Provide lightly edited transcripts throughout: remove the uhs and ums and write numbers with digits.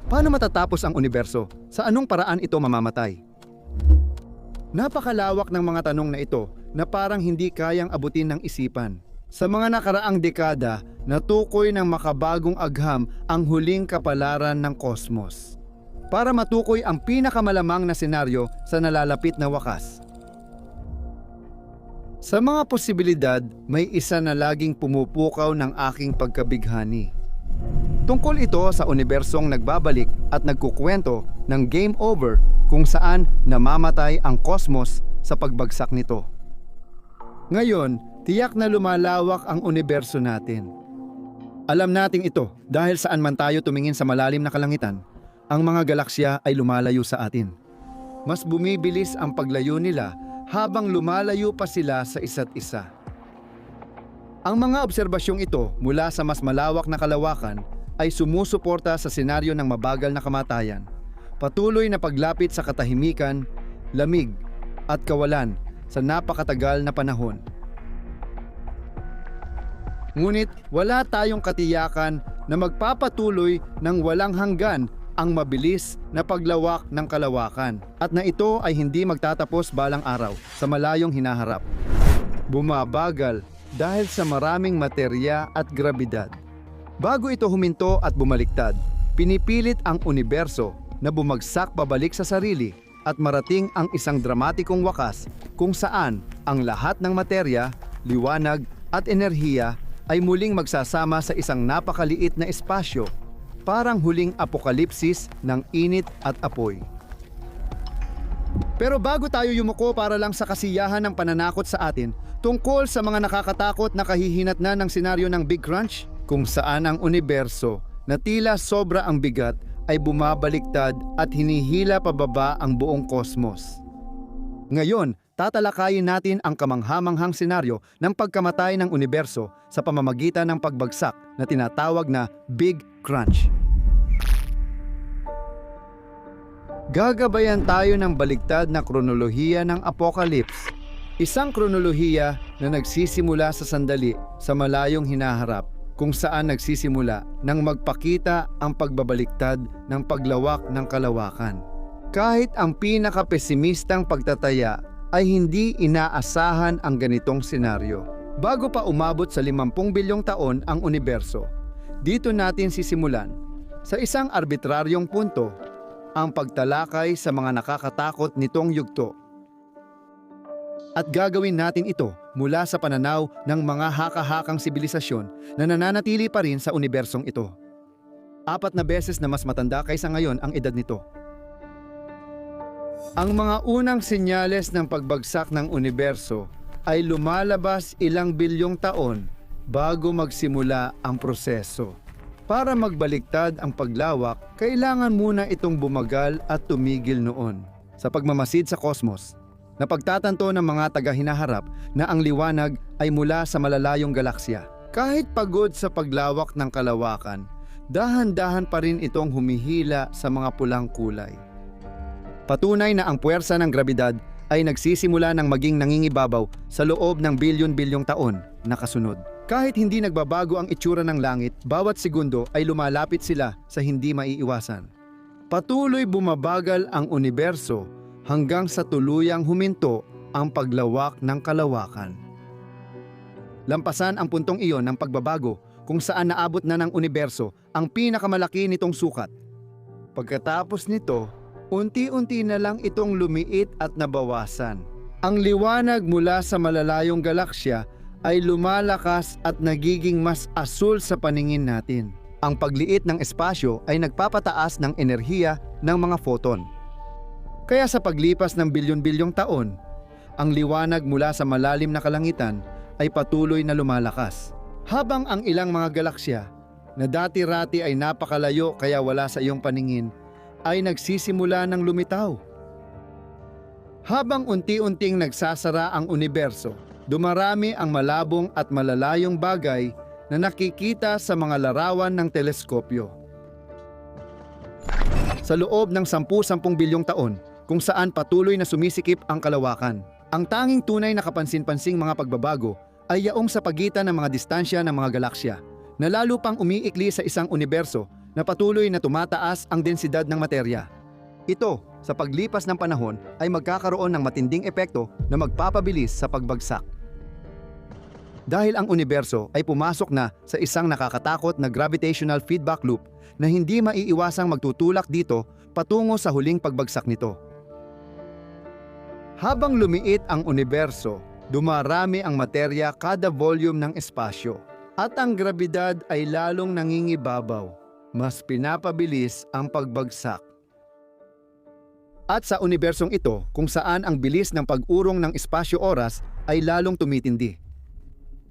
Paano matatapos ang universo? Sa anong paraan ito mamamatay? Napakalawak ng mga tanong na ito na parang hindi kayang abutin ng isipan. Sa mga nakaraang dekada, natukoy ng makabagong agham ang huling kapalaran ng kosmos para matukoy ang pinakamalamang na senaryo sa nalalapit na wakas. Sa mga posibilidad, may isa na laging pumupukaw ng aking pagkabighani. Tungkol ito sa unibersong nagbabalik at nagkukwento ng game over kung saan namamatay ang kosmos sa pagbagsak nito. Ngayon, tiyak na lumalawak ang universo natin. Alam nating ito dahil saan man tayo tumingin sa malalim na kalangitan, ang mga galaksya ay lumalayo sa atin. Mas bumibilis ang paglayo nila habang lumalayo pa sila sa isa't isa. Ang mga obserbasyong ito mula sa mas malawak na kalawakan ay sumusuporta sa senaryo ng mabagal na kamatayan, patuloy na paglapit sa katahimikan, lamig at kawalan sa napakatagal na panahon. Ngunit wala tayong katiyakan na magpapatuloy ng walang hanggan ang mabilis na paglawak ng kalawakan at na ito ay hindi magtatapos balang araw sa malayong hinaharap. Bumabagal dahil sa maraming materya at grabidad. Bago ito huminto at bumaliktad, pinipilit ang universo na bumagsak pabalik sa sarili at marating ang isang dramatikong wakas kung saan ang lahat ng materya, liwanag at enerhiya ay muling magsasama sa isang napakaliit na espasyo, parang huling apokalipsis ng init at apoy. Pero bago tayo yumuko para lang sa kasiyahan ng pananakot sa atin tungkol sa mga nakakatakot na kahihinatnan ng senaryo ng Big Crunch, kung saan ang universo na tila sobra ang bigat ay bumabaliktad at hinihila pababa ang buong kosmos. Ngayon, tatalakayin natin ang kamanghamanghang senaryo ng pagkamatay ng universo sa pamamagitan ng pagbagsak na tinatawag na Big Crunch. Gagabayan tayo ng baligtad na kronolohiya ng Apocalypse, isang kronolohiya na nagsisimula sa sandali sa malayong hinaharap kung saan nagsisimula nang magpakita ang pagbabaliktad ng paglawak ng kalawakan. Kahit ang pinaka-pesimistang pagtataya ay hindi inaasahan ang ganitong senaryo. Bago pa umabot sa 50 bilyong taon ang universo, dito natin sisimulan sa isang arbitraryong punto ang pagtalakay sa mga nakakatakot nitong yugto. At gagawin natin ito mula sa pananaw ng mga haka-hakang sibilisasyon na nananatili pa rin sa unibersong ito. 4 na beses na mas matanda kaysa ngayon ang edad nito. Ang mga unang senyales ng pagbagsak ng universo ay lumalabas ilang bilyong taon bago magsimula ang proseso. Para magbaliktad ang paglawak, kailangan muna itong bumagal at tumigil noon. Sa pagmamasid sa kosmos, napagtatanto ng mga taga-hinaharap na ang liwanag ay mula sa malalayong galaksya. Kahit pagod sa paglawak ng kalawakan, dahan-dahan pa rin itong humihila sa mga pulang kulay. Patunay na ang puwersa ng grabidad ay nagsisimula ng maging nangingibabaw sa loob ng bilyon-bilyong taon na kasunod. Kahit hindi nagbabago ang itsura ng langit, bawat segundo ay lumalapit sila sa hindi maiiwasan. Patuloy bumabagal ang universo hanggang sa tuluyang huminto ang paglawak ng kalawakan. Lampasan ang puntong iyon ng pagbabago kung saan naabot na ng universo ang pinakamalaki nitong sukat. Pagkatapos nito, unti-unti na lang itong lumiit at nabawasan. Ang liwanag mula sa malalayong galaksya ay lumalakas at nagiging mas asul sa paningin natin. Ang pagliit ng espasyo ay nagpapataas ng enerhiya ng mga photon. Kaya sa paglipas ng bilyon-bilyong taon, ang liwanag mula sa malalim na kalangitan ay patuloy na lumalakas. Habang ang ilang mga galaksya na dati-rati ay napakalayo kaya wala sa iyong paningin, ay nagsisimula ng lumitaw. Habang unti-unting nagsasara ang universo, dumarami ang malabong at malalayong bagay na nakikita sa mga larawan ng teleskopyo. Sa loob ng 10-10 bilyong taon, kung saan patuloy na sumisikip ang kalawakan, ang tanging tunay na kapansin-pansing mga pagbabago ay yaong sa pagitan ng mga distansya ng mga galaksya, na lalo pang umiikli sa isang universo na patuloy na tumataas ang densidad ng materya. Ito, sa paglipas ng panahon, ay magkakaroon ng matinding epekto na magpapabilis sa pagbagsak. Dahil ang universo ay pumasok na sa isang nakakatakot na gravitational feedback loop na hindi maiiwasang magtutulak dito patungo sa huling pagbagsak nito. Habang lumiit ang universo, dumarami ang materya kada volume ng espasyo at ang grabidad ay lalong nangingibabaw. Mas pinapabilis ang pagbagsak. At sa unibersong ito, kung saan ang bilis ng pag-urong ng espasyo-oras ay lalong tumitindi.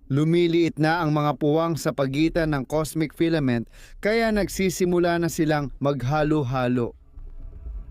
Lumiliit na ang mga puwang sa pagitan ng cosmic filament kaya nagsisimula na silang maghalo-halo.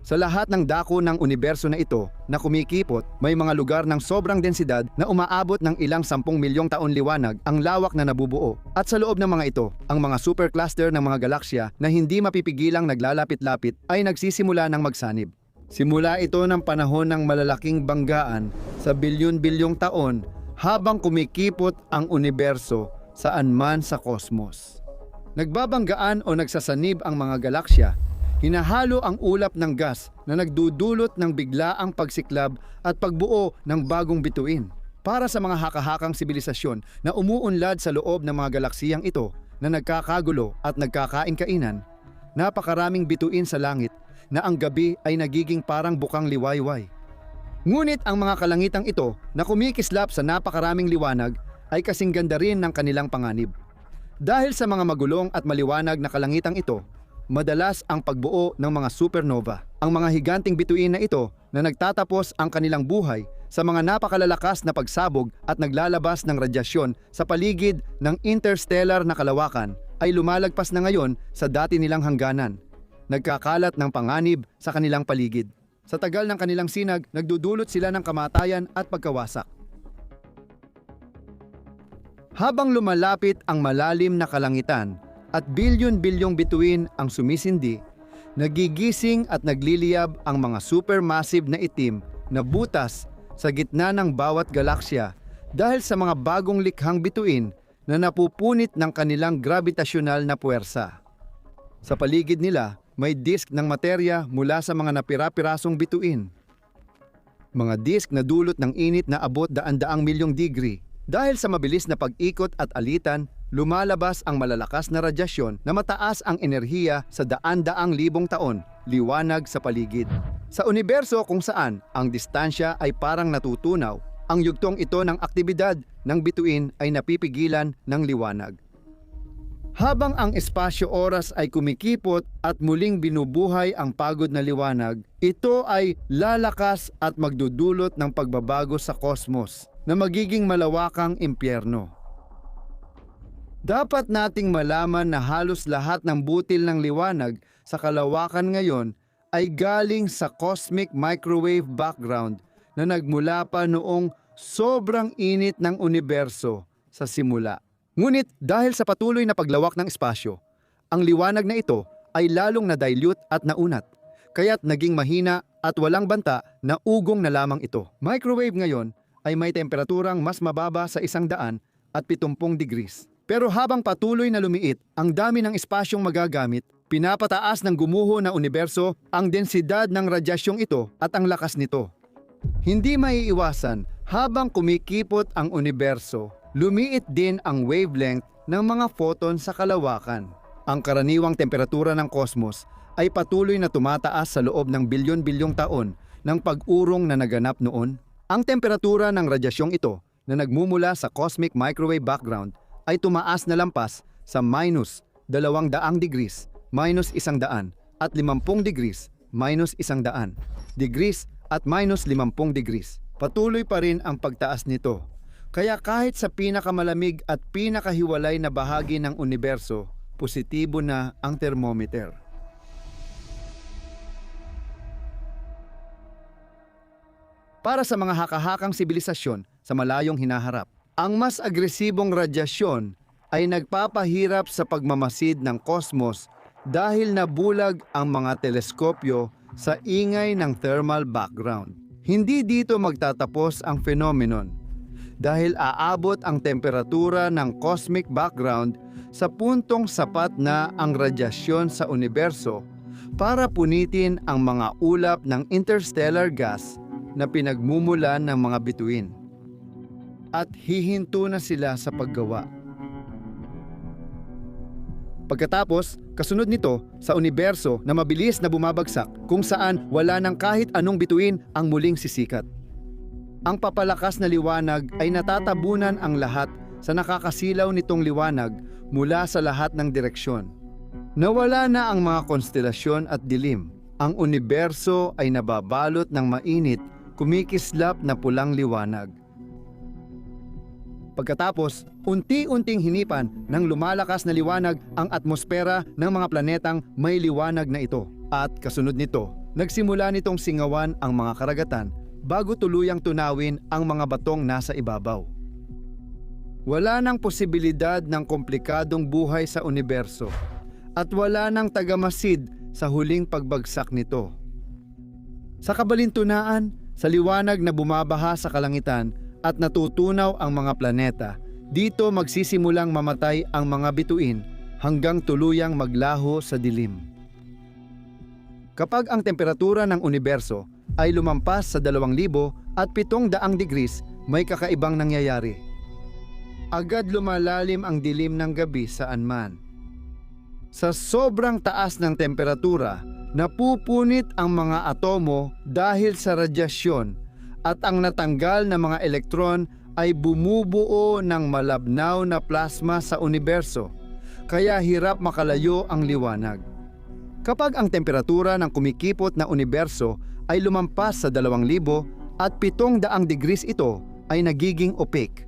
Sa lahat ng dako ng universo na ito na kumikipot, may mga lugar ng sobrang densidad na umaabot ng ilang 10 milyong taon liwanag ang lawak na nabubuo. At sa loob ng mga ito, ang mga supercluster ng mga galaksya na hindi mapipigilang naglalapit-lapit ay nagsisimula ng magsanib. Simula ito ng panahon ng malalaking banggaan sa bilyon-bilyong taon habang kumikipot ang universo saan man sa kosmos. Nagbabanggaan o nagsasanib ang mga galaksya. Hinahalo ang ulap ng gas na nagdudulot ng biglaang pagsiklab at pagbuo ng bagong bituin. Para sa mga haka-hakang sibilisasyon na umuunlad sa loob ng mga galaksiyang ito na nagkakagulo at nagkakain-kainan, napakaraming bituin sa langit na ang gabi ay nagiging parang bukang liwayway. Ngunit ang mga kalangitang ito na kumikislap sa napakaraming liwanag ay kasing ganda rin ng kanilang panganib. Dahil sa mga magulong at maliwanag na kalangitang ito, madalas ang pagbuo ng mga supernova. Ang mga higanting bituin na ito na nagtatapos ang kanilang buhay sa mga napakalalakas na pagsabog at naglalabas ng radyasyon sa paligid ng interstellar na kalawakan ay lumalagpas na ngayon sa dati nilang hangganan. Nagkakalat ng panganib sa kanilang paligid. Sa tagal ng kanilang sinag, nagdudulot sila ng kamatayan at pagkawasak. Habang lumalapit ang malalim na kalangitan, at bilyon-bilyong bituin ang sumisindi, nagigising at nagliliyab ang mga supermassive na itim na butas sa gitna ng bawat galaksya dahil sa mga bagong likhang bituin na napupunit ng kanilang gravitasyonal na puwersa. Sa paligid nila, may disk ng materya mula sa mga napira-pirasong bituin. Mga disk na dulot ng init na abot daan-daang milyong degree. Dahil sa mabilis na pag-ikot at alitan, lumalabas ang malalakas na radyasyon na mataas ang enerhiya sa daan-daang libong taon, liwanag sa paligid. Sa universo kung saan ang distansya ay parang natutunaw, ang yugtong ito ng aktibidad ng bituin ay napipigilan ng liwanag. Habang ang espasyo-oras ay kumikipot at muling binubuhay ang pagod na liwanag, ito ay lalakas at magdudulot ng pagbabago sa kosmos na magiging malawakang impyerno. Dapat nating malaman na halos lahat ng butil ng liwanag sa kalawakan ngayon ay galing sa cosmic microwave background na nagmula pa noong sobrang init ng universo sa simula. Ngunit dahil sa patuloy na paglawak ng espasyo, ang liwanag na ito ay lalong na-dilute at naunat, kaya't naging mahina at walang banta na ugong na lamang ito. Microwave ngayon ay may temperaturang mas mababa sa 170 degrees. Pero habang patuloy na lumiit ang dami ng espasyong magagamit, pinapataas ng gumuho na universo ang densidad ng radyasyong ito at ang lakas nito. Hindi maiiwasan, habang kumikipot ang universo, lumiit din ang wavelength ng mga photon sa kalawakan. Ang karaniwang temperatura ng kosmos ay patuloy na tumataas sa loob ng bilyon-bilyong taon ng pag-urong na naganap noon. Ang temperatura ng radyasyong ito na nagmumula sa cosmic microwave background ay tumaas na lampas sa minus 200 degrees, minus 100 at 50 degrees, minus 100 degrees at minus 50 degrees. Patuloy pa rin ang pagtaas nito. Kaya kahit sa pinakamalamig at pinakahiwalay na bahagi ng universo, positibo na ang thermometer. Para sa mga haka-hakang sibilisasyon sa malayong hinaharap, ang mas agresibong radyasyon ay nagpapahirap sa pagmamasid ng kosmos dahil nabulag ang mga teleskopyo sa ingay ng thermal background. Hindi dito magtatapos ang phenomenon. dahil aabot ang temperatura ng cosmic background sa puntong sapat na ang radyasyon sa universo para punitin ang mga ulap ng interstellar gas na pinagmumulan ng mga bituin. At hihinto na sila sa paggawa. Pagkatapos, kasunod nito sa universo na mabilis na bumabagsak kung saan wala ng kahit anong bituin ang muling sisikat. Ang papalakas na liwanag ay natatabunan ang lahat sa nakakasilaw nitong liwanag mula sa lahat ng direksyon. Nawala na ang mga konstelasyon at dilim. Ang universo ay nababalot ng mainit, kumikislap na pulang liwanag. Pagkatapos, unti-unting hinipan ng lumalakas na liwanag ang atmosfera ng mga planetang may liwanag na ito. At kasunod nito, nagsimula nitong singawan ang mga karagatan bago tuluyang tunawin ang mga batong nasa ibabaw. Wala nang posibilidad ng komplikadong buhay sa universo at wala nang tagamasid sa huling pagbagsak nito. Sa kabalintunaan, sa liwanag na bumabaha sa kalangitan at natutunaw ang mga planeta, dito magsisimulang mamatay ang mga bituin hanggang tuluyang maglaho sa dilim. Kapag ang temperatura ng universo ay lumampas sa 2,700 degrees, may kakaibang nangyayari. Agad lumalalim ang dilim ng gabi saan man. Sa sobrang taas ng temperatura, napupunit ang mga atomo dahil sa radyasyon at ang natanggal na mga elektron ay bumubuo ng malabnaw na plasma sa universo, kaya hirap makalayo ang liwanag. Kapag ang temperatura ng kumikipot na universo ay lumampas sa 2,700 degrees, ito ay nagiging opaque.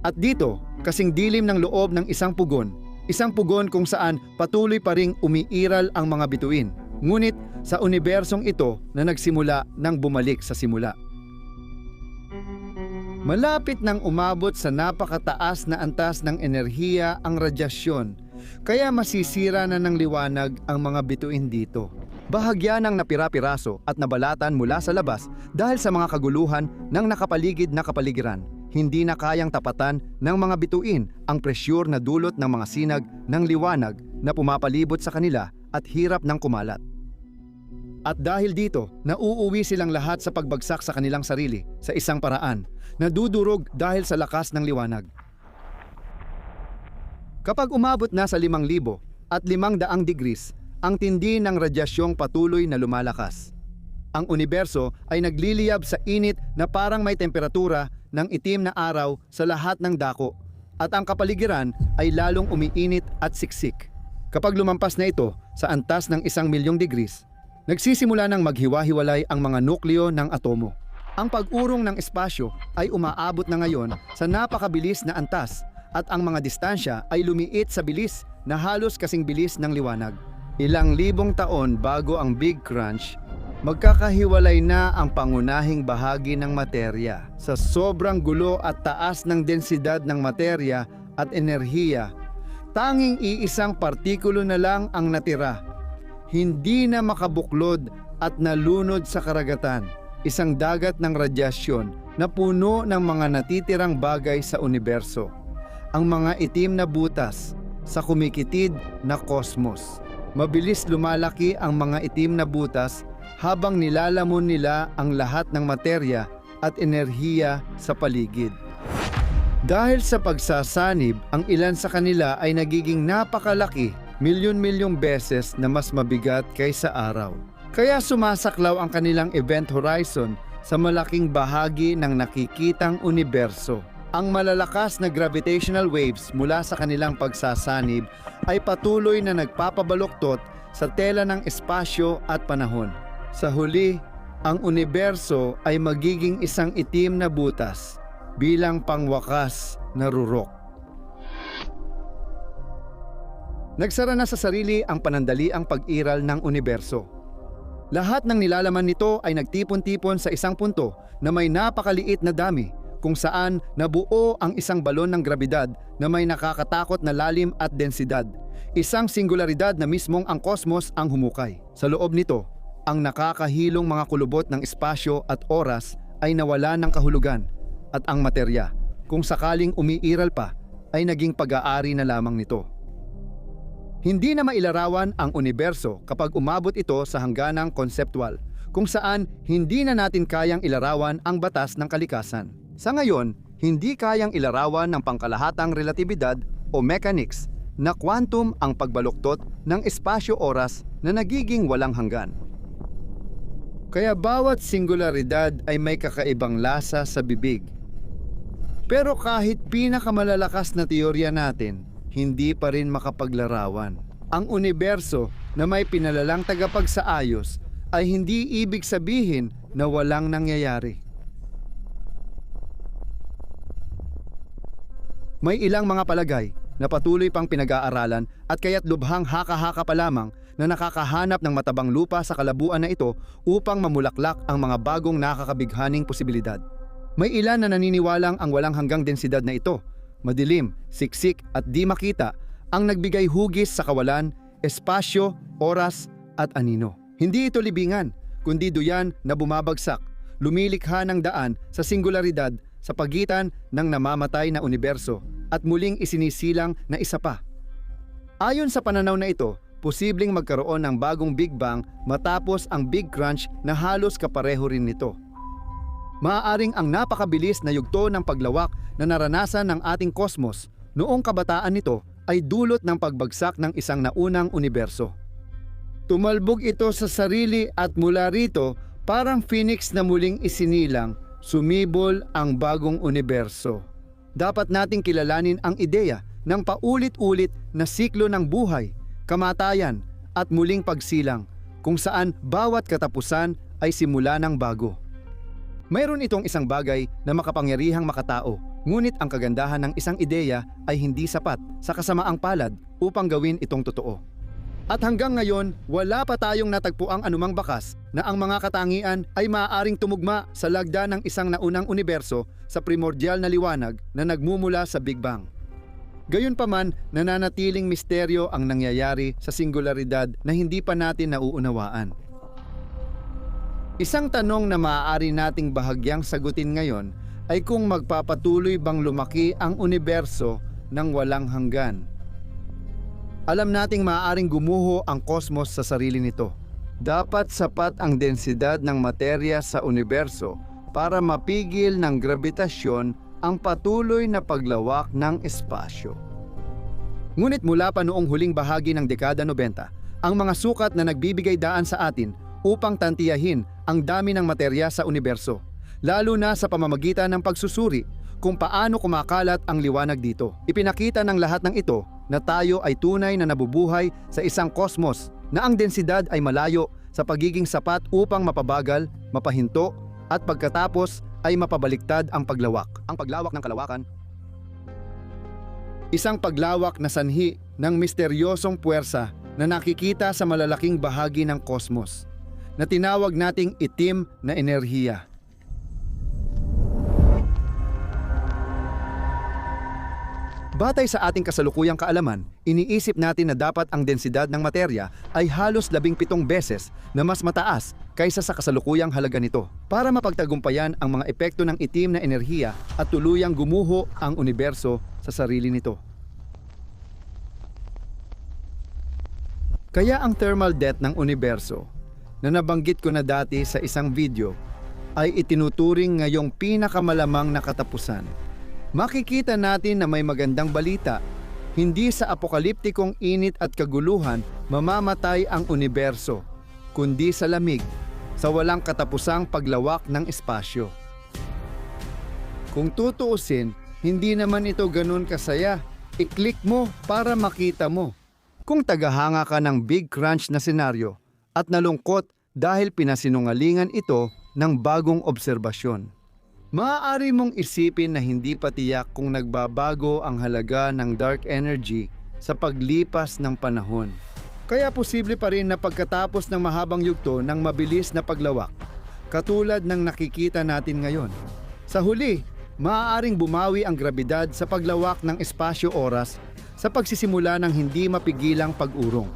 At dito, kasing dilim ng loob ng isang pugon kung saan patuloy pa ring umiiral ang mga bituin. Ngunit sa unibersong ito na nagsimula nang bumalik sa simula. Malapit nang umabot sa napakataas na antas ng enerhiya ang radyasyon, kaya masisira na ng liwanag ang mga bituin dito. Bahagya ng napira-piraso at nabalatan mula sa labas dahil sa mga kaguluhan ng nakapaligid na kapaligiran. Hindi na kayang tapatan ng mga bituin ang presyur na dulot ng mga sinag ng liwanag na pumapalibot sa kanila at hirap ng kumalat. At dahil dito, nauuwi silang lahat sa pagbagsak sa kanilang sarili sa isang paraan, nadudurog dahil sa lakas ng liwanag. Kapag umabot na sa 5,500 degrees, ang tindi ng radyasyong patuloy na lumalakas. Ang universo ay nagliliyab sa init na parang may temperatura ng itim na araw sa lahat ng dako, at ang kapaligiran ay lalong umiinit at siksik. Kapag lumampas na ito sa antas ng 1,000,000 degrees, nagsisimula ng maghiwa-hiwalay ang mga nukleo ng atomo. Ang pag-urong ng espasyo ay umaabot na ngayon sa napakabilis na antas at ang mga distansya ay lumiit sa bilis na halos kasing bilis ng liwanag. Ilang libong taon bago ang Big Crunch, magkakahiwalay na ang pangunahing bahagi ng materya. Sa sobrang gulo at taas ng densidad ng materya at enerhiya, tanging iisang partikulo na lang ang natira. Hindi na makabuklod at nalunod sa karagatan, isang dagat ng radyasyon na puno ng mga natitirang bagay sa universo. Ang mga itim na butas sa kumikitid na kosmos. Mabilis lumalaki ang mga itim na butas habang nilalamon nila ang lahat ng materya at enerhiya sa paligid. Dahil sa pagsasanib, ang ilan sa kanila ay nagiging napakalaki, milyon-milyong beses na mas mabigat kaysa araw. Kaya sumasaklaw ang kanilang event horizon sa malaking bahagi ng nakikitang universo. Ang malalakas na gravitational waves mula sa kanilang pagsasanib ay patuloy na nagpapabaluktot sa tela ng espasyo at panahon. Sa huli, ang universo ay magiging isang itim na butas bilang pangwakas na rurok. Nagsara na sa sarili ang panandaliang pag-iral ng universo. Lahat ng nilalaman nito ay nagtipon-tipon sa isang punto na may napakaliit na dami, kung saan nabuo ang isang balon ng grabidad na may nakakatakot na lalim at densidad. Isang singularidad na mismong ang kosmos ang humukay. Sa loob nito, ang nakakahilong mga kulubot ng espasyo at oras ay nawala ng kahulugan. at ang materya, kung sakaling umiiral pa, ay naging pag-aari na lamang nito. Hindi na mailarawan ang universo kapag umabot ito sa hangganang konseptual, kung saan hindi na natin kayang ilarawan ang batas ng kalikasan. Sa ngayon, hindi kayang ilarawan ng pangkalahatang relatibidad o mechanics na quantum ang pagbaluktot ng espasyo-oras na nagiging walang hanggan. Kaya bawat singularidad ay may kakaibang lasa sa bibig. Pero kahit pinakamalalakas na teorya natin, hindi pa rin makapaglarawan. Ang universo na may pinalalang tagapagsaayos ay hindi ibig sabihin na walang nangyayari. May ilang mga palagay na patuloy pang pinag-aaralan at kaya't lubhang haka-haka pa lamang na nakakahanap ng matabang lupa sa kalabuan na ito upang mamulaklak ang mga bagong nakakabighaning posibilidad. May ilan na naniniwalang ang walang hanggang densidad na ito, madilim, siksik at di makita, ang nagbigay hugis sa kawalan, espasyo, oras at anino. Hindi ito libingan, kundi duyan na bumabagsak, lumilikha ng daan sa singularidad sa pagitan ng namamatay na universo at muling isinisilang na isa pa. Ayon sa pananaw na ito, posibleng magkaroon ng bagong Big Bang matapos ang Big Crunch na halos kapareho rin nito. Maaaring ang napakabilis na yugto ng paglawak na naranasan ng ating kosmos noong kabataan nito ay dulot ng pagbagsak ng isang naunang universo. Tumalbog ito sa sarili at mula rito parang phoenix na muling isinilang, sumibol ang bagong universo. Dapat nating kilalanin ang ideya ng paulit-ulit na siklo ng buhay, kamatayan at muling pagsilang kung saan bawat katapusan ay simula ng bago. Mayroon itong isang bagay na makapangyarihang makatao, ngunit ang kagandahan ng isang ideya ay hindi sapat sa kasamaang palad upang gawin itong totoo. At hanggang ngayon, wala pa tayong natagpuang anumang bakas na ang mga katangian ay maaaring tumugma sa lagda ng isang naunang universo sa primordial na liwanag na nagmumula sa Big Bang. Gayunpaman, nananatiling misteryo ang nangyayari sa singularidad na hindi pa natin nauunawaan. Isang tanong na maaari nating bahagyang sagutin ngayon ay kung magpapatuloy bang lumaki ang universo ng walang hanggan. Alam nating maaaring gumuho ang kosmos sa sarili nito. Dapat sapat ang densidad ng materya sa universo para mapigil ng grabitasyon ang patuloy na paglawak ng espasyo. Ngunit mula pa noong huling bahagi ng dekada 90, ang mga sukat na nagbibigay daan sa atin upang tantiyahin ang dami ng materya sa universo, lalo na sa pamamagitan ng pagsusuri kung paano kumakalat ang liwanag dito. Ipinakita ng lahat ng ito na tayo ay tunay na nabubuhay sa isang kosmos na ang densidad ay malayo sa pagiging sapat upang mapabagal, mapahinto, at pagkatapos ay mapabaliktad ang paglawak. Ang paglawak ng kalawakan. Isang paglawak na sanhi ng misteryosong puwersa na nakikita sa malalaking bahagi ng kosmos, na tinawag nating itim na enerhiya. Batay sa ating kasalukuyang kaalaman, iniisip natin na dapat ang densidad ng materya ay halos 17 beses na mas mataas kaysa sa kasalukuyang halaga nito para mapagtagumpayan ang mga epekto ng itim na enerhiya at tuluyang gumuho ang universo sa sarili nito. Kaya ang thermal death ng universo na nabanggit ko na dati sa isang video ay itinuturing ngayong pinakamalamang na katapusan. Makikita natin na may magandang balita. Hindi sa apokaliptikong init at kaguluhan mamamatay ang universo, kundi sa lamig, sa walang katapusang paglawak ng espasyo. Kung tutuusin, hindi naman ito ganun kasaya. I-click mo para makita mo. Kung tagahanga ka ng Big Crunch na senaryo at nalungkot dahil pinasinungalingan ito ng bagong obserbasyon, maaari mong isipin na hindi pa tiyak kung nagbabago ang halaga ng dark energy sa paglipas ng panahon. Kaya posible pa rin na pagkatapos ng mahabang yugto ng mabilis na paglawak, katulad ng nakikita natin ngayon, sa huli, maaaring bumawi ang grabidad sa paglawak ng espasyo-oras sa pagsisimula ng hindi mapigilang pag-urong.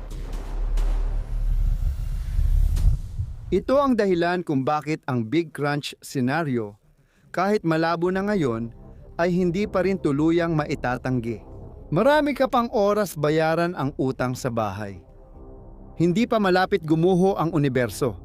Ito ang dahilan kung bakit ang Big Crunch scenario, kahit malabo na ngayon, ay hindi pa rin tuluyang maitatanggi. Marami ka pang oras bayaran ang utang sa bahay. Hindi pa malapit gumuho ang universo.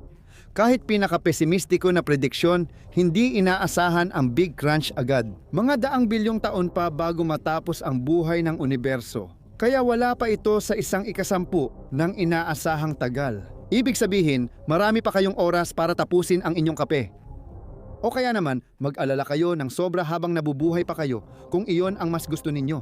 Kahit pinaka-pesimistiko na prediksyon, hindi inaasahan ang big crunch agad. Mga daang bilyong taon pa bago matapos ang buhay ng universo. Kaya wala pa ito sa 1/10 ng inaasahang tagal. Ibig sabihin, marami pa kayong oras para tapusin ang inyong kape. O kaya naman, mag-alala kayo ng sobra habang nabubuhay pa kayo kung iyon ang mas gusto ninyo.